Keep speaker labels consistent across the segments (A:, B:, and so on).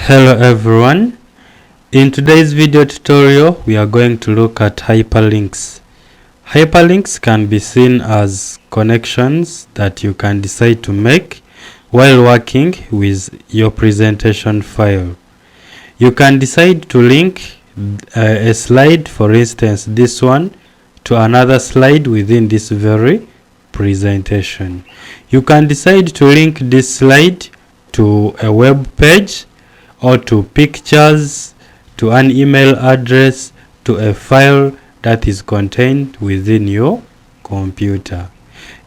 A: Hello everyone. In today's video tutorial we are going to look at hyperlinks. Hyperlinks can be seen as connections that you can decide to make while working with your presentation file. You can decide to link a slide, for instance this one, to another slide within this very presentation. You can decide to link this slide to a web page, or to pictures, to an email address, to a file that is contained within your computer.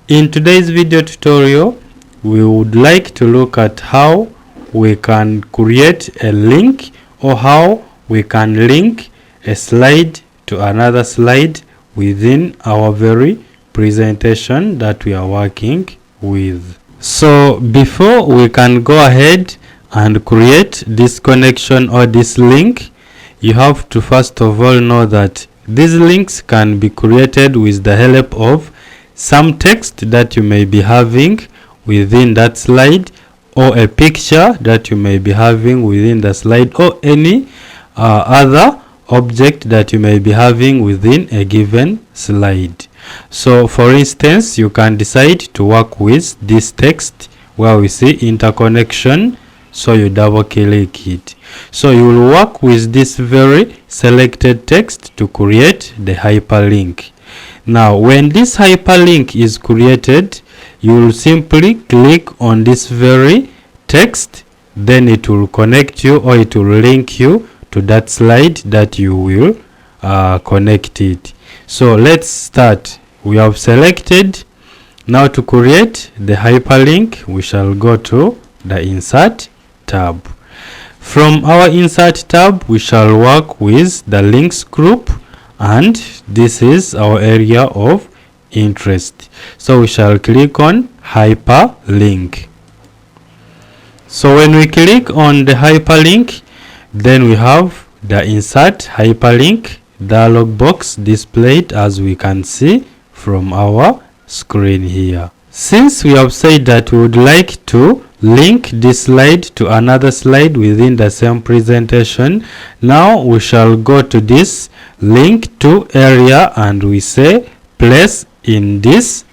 A: In today's video tutorial, we would like to look at how we can create a link, or how we can link a slide to another slide within our very presentation that we are working with. So before we can go ahead and create this connection or this link, you have to first of all know that these links can be created with the help of some text that you may be having within that slide, or a picture that you may be having within the slide, or any other object that you may be having within a given slide. So for instance, you can decide to work with this text where we see interconnection. So you double click it. So you will work with this very selected text to create the hyperlink. Now when this hyperlink is created, you will simply click on this very text, then it will connect you, or it will link you to that slide that you will connect it. So let's start. We have selected. Now to create the hyperlink, we shall go to the insert tab. From our insert tab, we shall work with the links group, and this is our area of interest. So we shall click on hyperlink. So when we click on the hyperlink, then we have the insert hyperlink dialog box displayed, as we can see from our screen here. Since we have said that we would like to link this slide to another slide within the same presentation, now we shall go to this link to area and we say place in this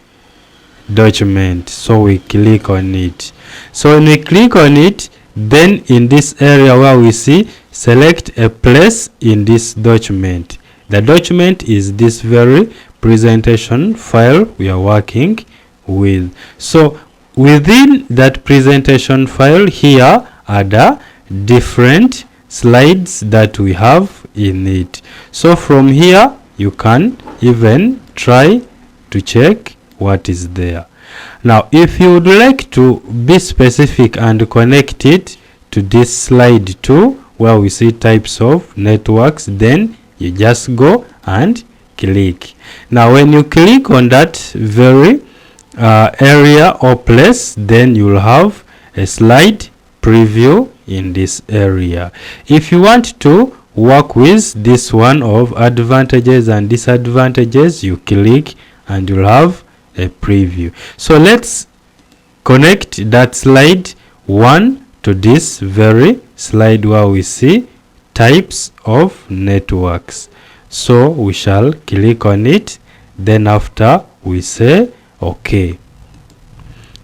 A: document. So we click on it. So when we click on it, then in this area where we see select a place in this document. The document is this very presentation file we are working with. So within that presentation file, here are the different slides that we have in it. So from here you can even try to check what is there. Now if you would like to be specific and connect it to this slide too, where we see types of networks, then you just go and click. Now when you click on that very area or place, then you will have a slide preview in this area. If you want to work with this one of advantages and disadvantages, you click and you'll have a preview. So let's connect that slide 1 to this very slide where we see types of networks. So we shall click on it, then after we say OK.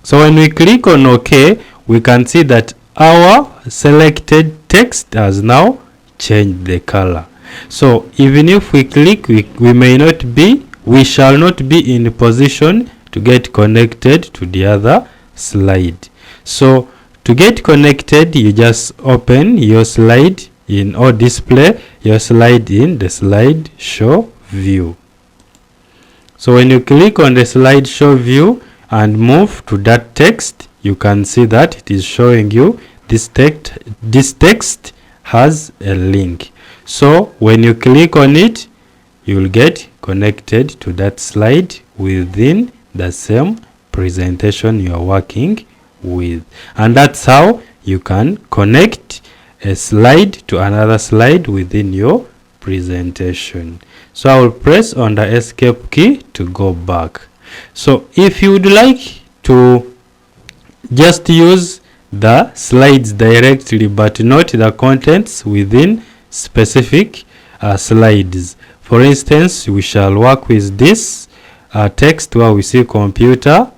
A: So when we click on OK, we can see that our selected text has now changed the color. So even if we click, we shall not be in a position to get connected to the other slide. So to get connected, you just open your slide in, or display your slide in the slide show view. So when you click on the slideshow view and move to that text, you can see that it is showing you this text has a link. So when you click on it, you will get connected to that slide within the same presentation you are working with. And that's how you can connect a slide to another slide within your presentation. So I will press on the escape key to go back. So if you would like to just use the slides directly but not the contents within specific slides. For instance, we shall work with this text where we see computer,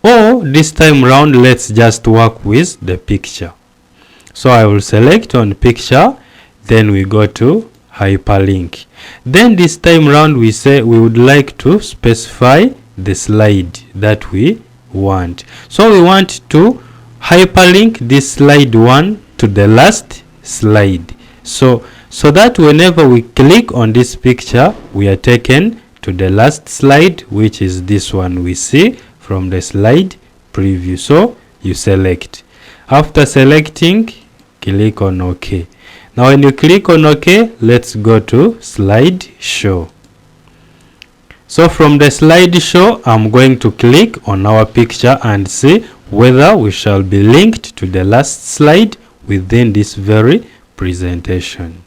A: or this time round let's just work with the picture. So I will select on picture, then we go to hyperlink. Then this time round we say we would like to specify the slide that we want. So we want to hyperlink this slide 1 to the last slide. So that whenever we click on this picture, we are taken to the last slide, which is this one we see from the slide preview. So you select. After selecting, click on OK. Now when you click on OK, let's go to slide show. So from the slideshow, I'm going to click on our picture and see whether we shall be linked to the last slide within this very presentation.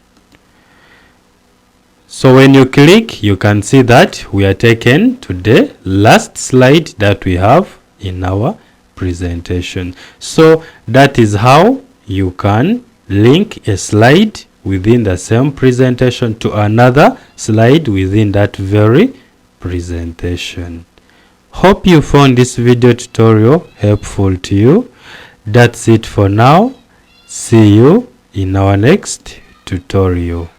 A: So when you click, you can see that we are taken to the last slide that we have in our presentation. So that is how you can link a slide within the same presentation to another slide within that very presentation. Hope you found this video tutorial helpful to you. That's it for now. See you in our next tutorial.